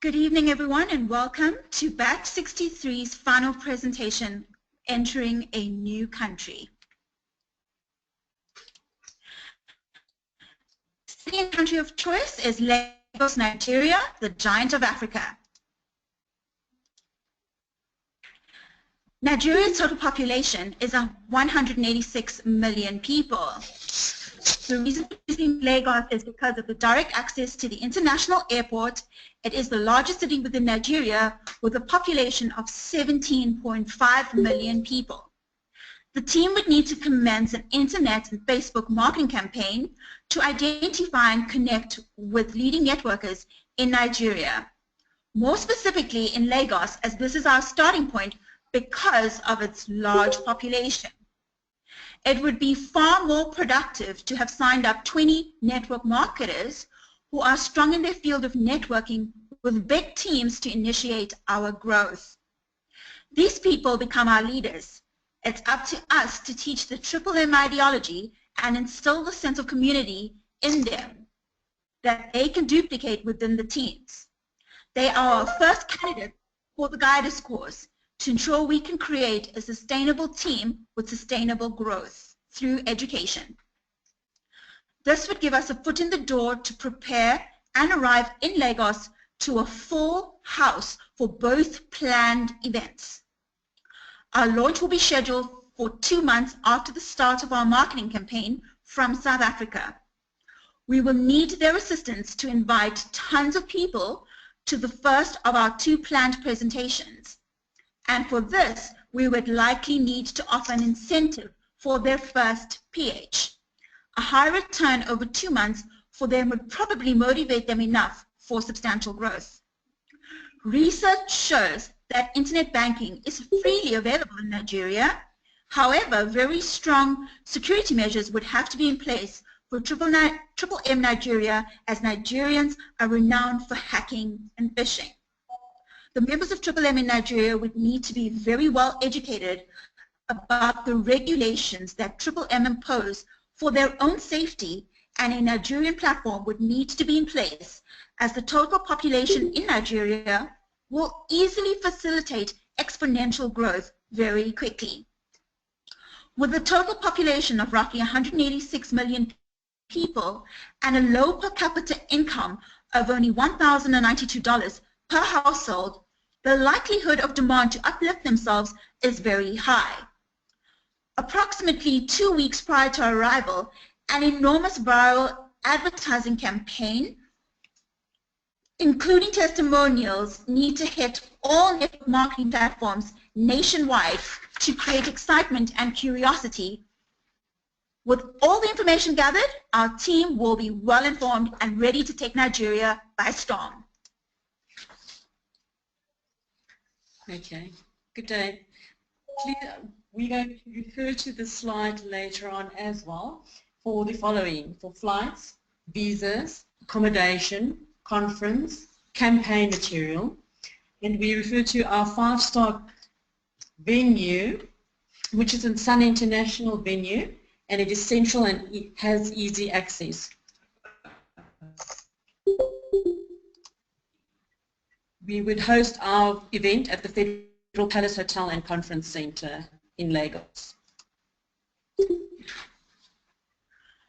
Good evening, everyone, and welcome to Batch 63's final presentation, Entering a New Country. City and country of choice is Lagos, Nigeria, the giant of Africa. Nigeria's total population is 186 million people. The reason for choosing Lagos is because of the direct access to the international airport. It is the largest city within Nigeria with a population of 17.5 million people. The team would need to commence an internet and Facebook marketing campaign to identify and connect with leading networkers in Nigeria. More specifically in Lagos, as this is our starting point because of its large population. It would be far more productive to have signed up 20 network marketers who are strong in their field of networking with big teams to initiate our growth. These people become our leaders. It's up to us to teach the MMM ideology and instill the sense of community in them that they can duplicate within the teams. They are our first candidate for the guidance course to ensure we can create a sustainable team with sustainable growth through education. This would give us a foot in the door to prepare and arrive in Lagos to a full house for both planned events. Our launch will be scheduled for 2 months after the start of our marketing campaign from South Africa. We will need their assistance to invite tons of people to the first of our 2 planned presentations. And for this, we would likely need to offer an incentive for their first PH. A high return over 2 months for them would probably motivate them enough for substantial growth. Research shows that internet banking is freely available in Nigeria. However, very strong security measures would have to be in place for MMM Nigeria, as Nigerians are renowned for hacking and phishing. The members of MMM in Nigeria would need to be very well educated about the regulations that MMM impose for their own safety, and a Nigerian platform would need to be in place, as the total population in Nigeria will easily facilitate exponential growth very quickly. With a total population of roughly 186 million people and a low per capita income of only $1,092 per household, the likelihood of demand to uplift themselves is very high. Approximately 2 weeks prior to our arrival, an enormous viral advertising campaign, including testimonials, need to hit all network marketing platforms nationwide to create excitement and curiosity. With all the information gathered, our team will be well informed and ready to take Nigeria by storm. Okay, good day. We're going to refer to the slide later on as well for the following: for flights, visas, accommodation, conference, campaign material, and we refer to our 5-star venue, which is in Sun International venue, and it is central and it has easy access. We would host our event at the Federal Palace Hotel and Conference Center in Lagos.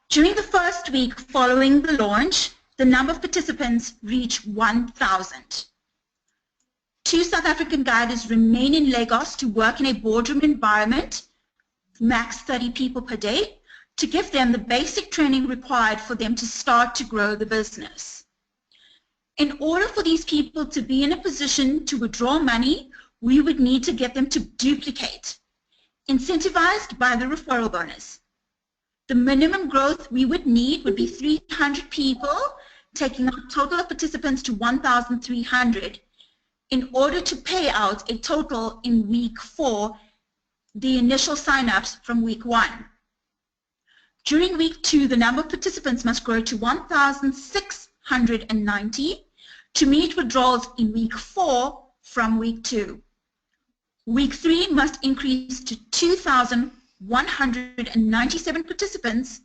During the first week following the launch, the number of participants reached 1,000. 2 South African guides remain in Lagos to work in a boardroom environment, max 30 people per day, to give them the basic training required for them to start to grow the business. In order for these people to be in a position to withdraw money, we would need to get them to duplicate, incentivized by the referral bonus. The minimum growth we would need would be 300 people, taking our total of participants to 1,300, in order to pay out a total in week 4, the initial sign-ups from week 1. During week 2, the number of participants must grow to 1,690 to meet withdrawals in week 4 from week 2. Week 3 must increase to 2,197 participants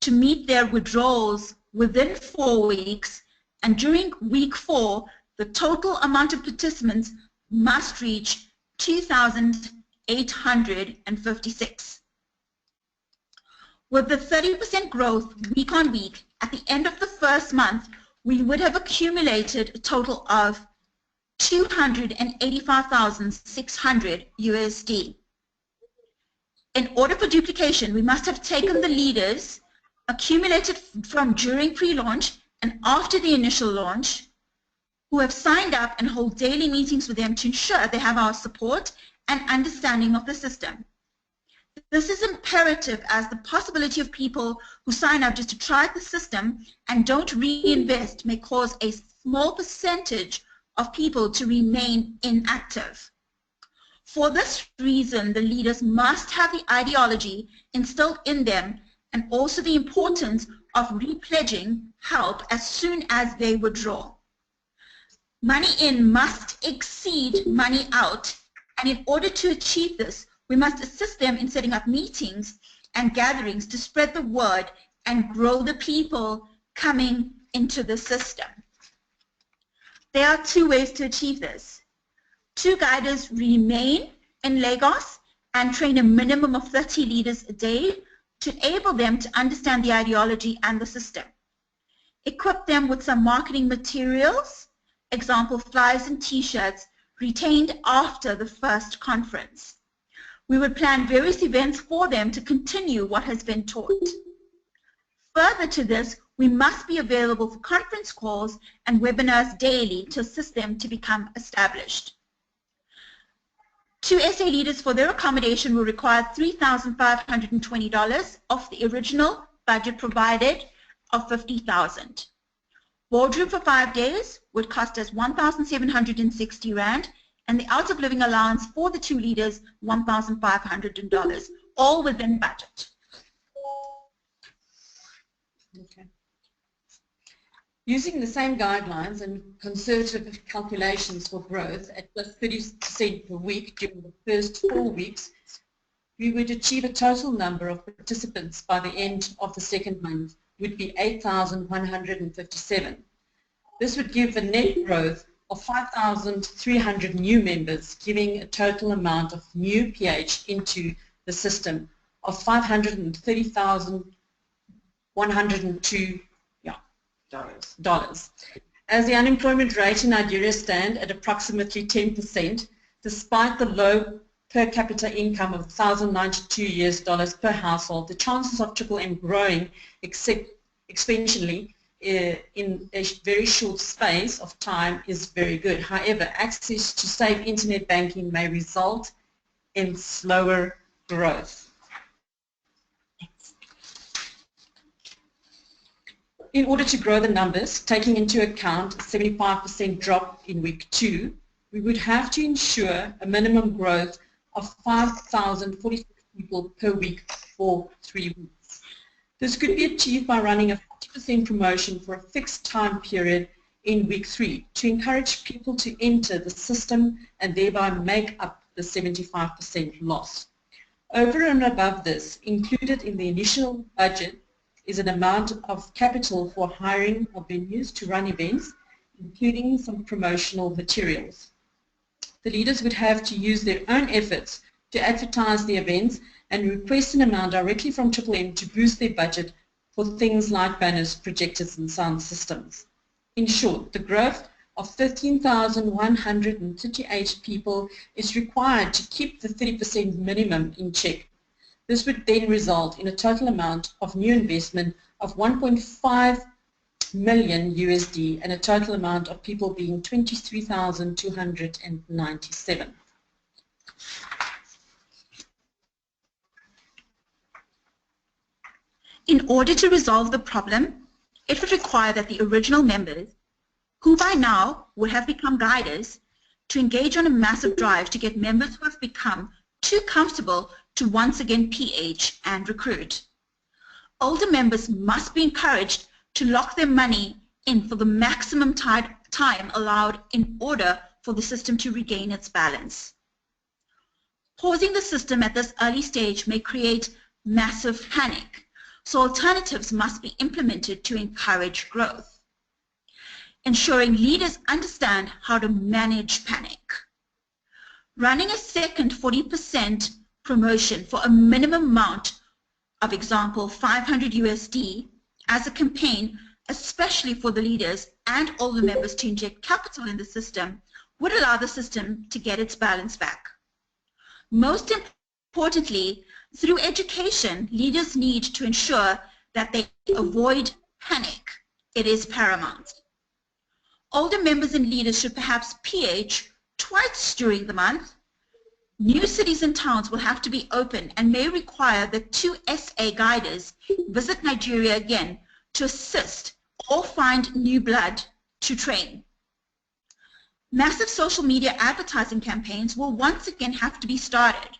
to meet their withdrawals within 4 weeks, and during week 4, the total amount of participants must reach 2,856. With the 30% growth week on week, at the end of the first month, we would have accumulated a total of 285,600 USD. In order for duplication, we must have taken the leaders accumulated from during pre-launch and after the initial launch, who have signed up and hold daily meetings with them to ensure they have our support and understanding of the system. This is imperative as the possibility of people who sign up just to try the system and don't reinvest may cause a small percentage of people to remain inactive. For this reason, the leaders must have the ideology instilled in them and also the importance of repledging help as soon as they withdraw. Money in must exceed money out, and in order to achieve this, we must assist them in setting up meetings and gatherings to spread the word and grow the people coming into the system. There are two ways to achieve this. 2 guiders remain in Lagos and train a minimum of 30 leaders a day to enable them to understand the ideology and the system. Equip them with some marketing materials, example flyers and t-shirts, retained after the first conference. We would plan various events for them to continue what has been taught. Further to this, we must be available for conference calls and webinars daily to assist them to become established. 2 SA leaders for their accommodation will require $3,520 of the original budget provided of $50,000. Boardroom for 5 days would cost us 1,760 Rand, and the out of living allowance for the 2 leaders, $1,500, all within budget. Okay. Using the same guidelines and conservative calculations for growth at plus 30% per week during the first 4 weeks, we would achieve a total number of participants by the end of the second month would be 8,157. This would give a net growth of 5,300 new members, giving a total amount of new PH into the system of $530,102. Dollars. As the unemployment rate in Nigeria stands at approximately 10%, despite the low per capita income of $1,092 per household, the chances of Triple M growing exponentially in a very short space of time is very good. However, access to safe internet banking may result in slower growth. In order to grow the numbers, taking into account a 75% drop in week 2, we would have to ensure a minimum growth of 5,046 people per week for 3 weeks. This could be achieved by running a 50% promotion for a fixed time period in week 3 to encourage people to enter the system and thereby make up the 75% loss. Over and above this, included in the initial budget is an amount of capital for hiring of venues to run events, including some promotional materials. The leaders would have to use their own efforts to advertise the events and request an amount directly from Triple M to boost their budget for things like banners, projectors and sound systems. In short, the growth of 13,138 people is required to keep the 30% minimum in check. This would then result in a total amount of new investment of 1.5 million USD and a total amount of people being 23,297. In order to resolve the problem, it would require that the original members, who by now would have become guiders, to engage on a massive drive to get members who have become too comfortable to once again PH and recruit. Older members must be encouraged to lock their money in for the maximum time allowed in order for the system to regain its balance. Pausing the system at this early stage may create massive panic, so alternatives must be implemented to encourage growth. ensuring leaders understand how to manage panic. Running a second 40% promotion for a minimum amount of example 500 USD as a campaign, especially for the leaders and all the members to inject capital in the system, would allow the system to get its balance back. Most importantly, through education, leaders need to ensure that they avoid panic. It is paramount. Older members and leaders should perhaps PH twice during the month. New cities and towns will have to be open and may require the 2 SA guiders visit Nigeria again to assist or find new blood to train. Massive social media advertising campaigns will once again have to be started,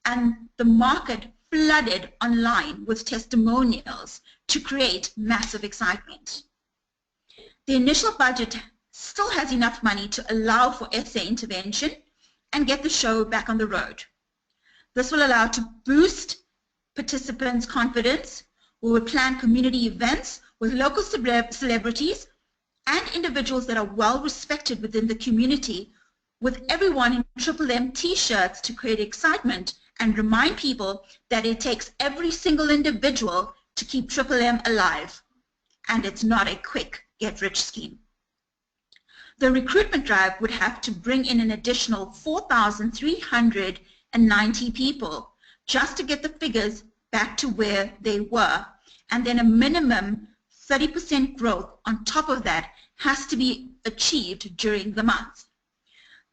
and the market flooded online with testimonials to create massive excitement. The initial budget still has enough money to allow for SA intervention and get the show back on the road. This will allow to boost participants' confidence. We will plan community events with local celebrities and individuals that are well respected within the community, with everyone in Triple M t-shirts to create excitement and remind people that it takes every single individual to keep Triple M alive, and it's not a quick get-rich scheme. The recruitment drive would have to bring in an additional 4,390 people just to get the figures back to where they were, and then a minimum 30% growth on top of that has to be achieved during the month.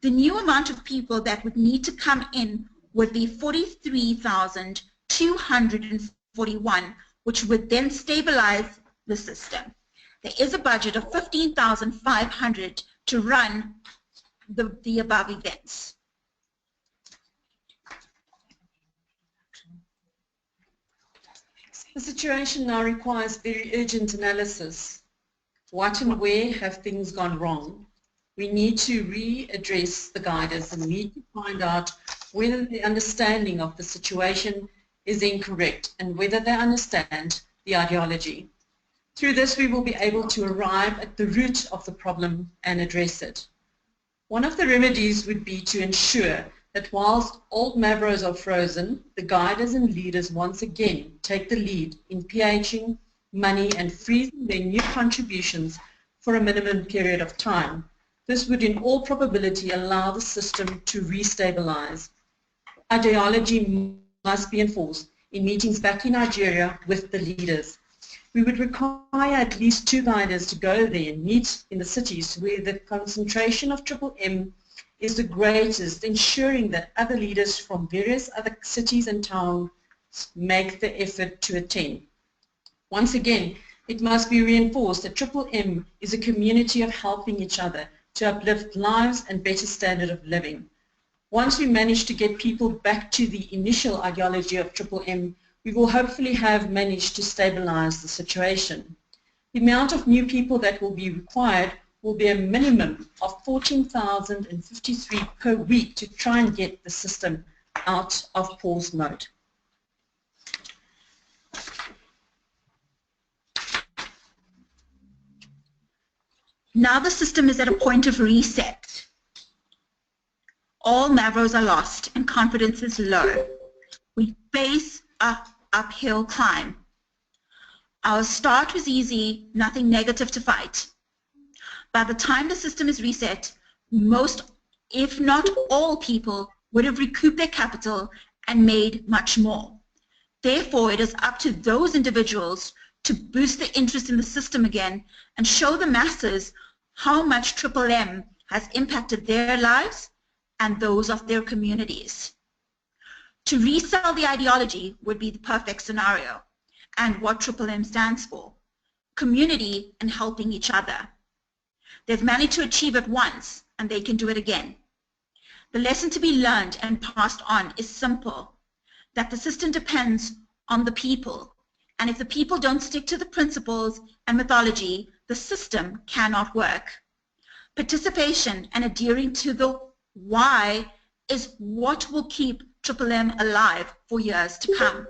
The new amount of people that would need to come in would be 43,241, which would then stabilize the system. There is a budget of 15,500 to run the above events. The situation now requires very urgent analysis. What and where have things gone wrong? We need to readdress the guiders and need to find out whether the understanding of the situation is incorrect and whether they understand the ideology. Through this, we will be able to arrive at the root of the problem and address it. One of the remedies would be to ensure that whilst old Mavros are frozen, the guiders and leaders once again take the lead in PHing money and freezing their new contributions for a minimum period of time. This would in all probability allow the system to restabilize. Ideology must be enforced in meetings back in Nigeria with the leaders. We would require at least 2 guiders to go there and meet in the cities where the concentration of Triple M is the greatest, ensuring that other leaders from various other cities and towns make the effort to attend. Once again, it must be reinforced that Triple M is a community of helping each other to uplift lives and better standard of living. Once we manage to get people back to the initial ideology of Triple M, we will hopefully have managed to stabilize the situation. The amount of new people that will be required will be a minimum of 14,053 per week to try and get the system out of pause mode. Now the system is at a point of reset. All Mavros are lost and confidence is low. We face an uphill climb. Our start was easy, nothing negative to fight. By the time the system is reset, most, if not all people, would have recouped their capital and made much more. Therefore, it is up to those individuals to boost the interest in the system again and show the masses how much Triple M has impacted their lives and those of their communities. To resell the ideology would be the perfect scenario, and what Triple M stands for: community and helping each other. They've managed to achieve it once, and they can do it again. The lesson to be learned and passed on is simple, that the system depends on the people, and if the people don't stick to the principles and methodology, the system cannot work. Participation and adhering to the why is what will keep Triple M alive for years to come.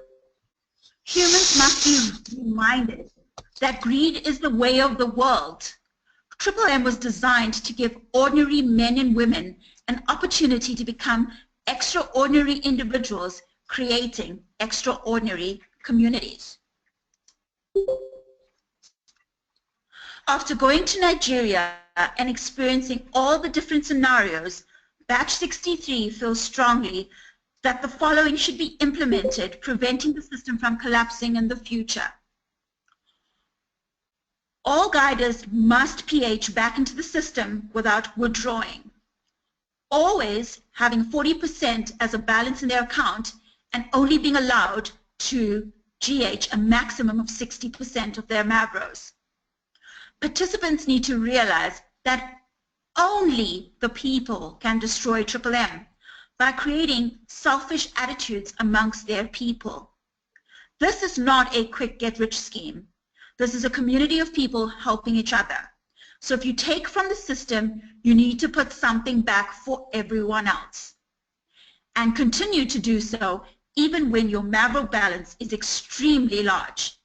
Humans must be reminded that greed is the way of the world. Triple M was designed to give ordinary men and women an opportunity to become extraordinary individuals, creating extraordinary communities. After going to Nigeria and experiencing all the different scenarios, Batch 63 feels strongly that the following should be implemented, preventing the system from collapsing in the future. All guiders must PH back into the system without withdrawing. Always having 40% as a balance in their account and only being allowed to GH a maximum of 60% of their Mavros. Participants need to realize that only the people can destroy Triple M by creating selfish attitudes amongst their people. This is not a quick get-rich scheme. This is a community of people helping each other. So if you take from the system, you need to put something back for everyone else. And continue to do so even when your Mavro balance is extremely large.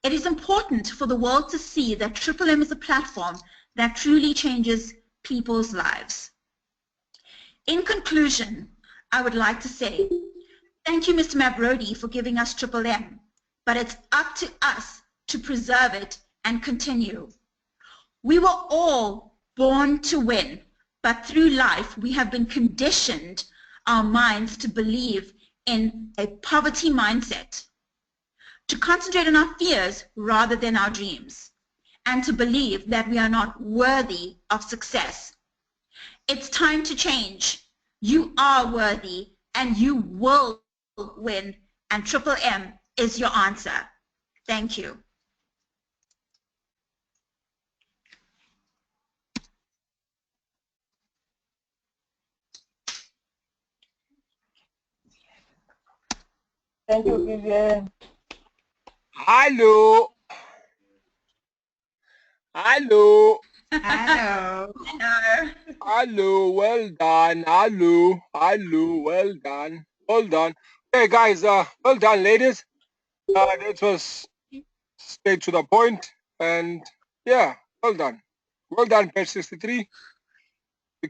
It is important for the world to see that Triple M is a platform that truly changes people's lives. In conclusion, I would like to say, thank you, Mr. Mavrodi, for giving us Triple M, but it's up to us to preserve it and continue. We were all born to win, but through life we have been conditioned our minds to believe in a poverty mindset, to concentrate on our fears rather than our dreams, and to believe that we are not worthy of success. It's time to change. You are worthy and you will win, and Triple M is your answer. Thank you. Thank you, Vivian. Hello. Hello. Hello. Hello. Hello. Well done. Hello. Hello. Well done. Well done. Hey guys, well done, ladies. That was straight to the point, and yeah, well done. Well done, Page 63.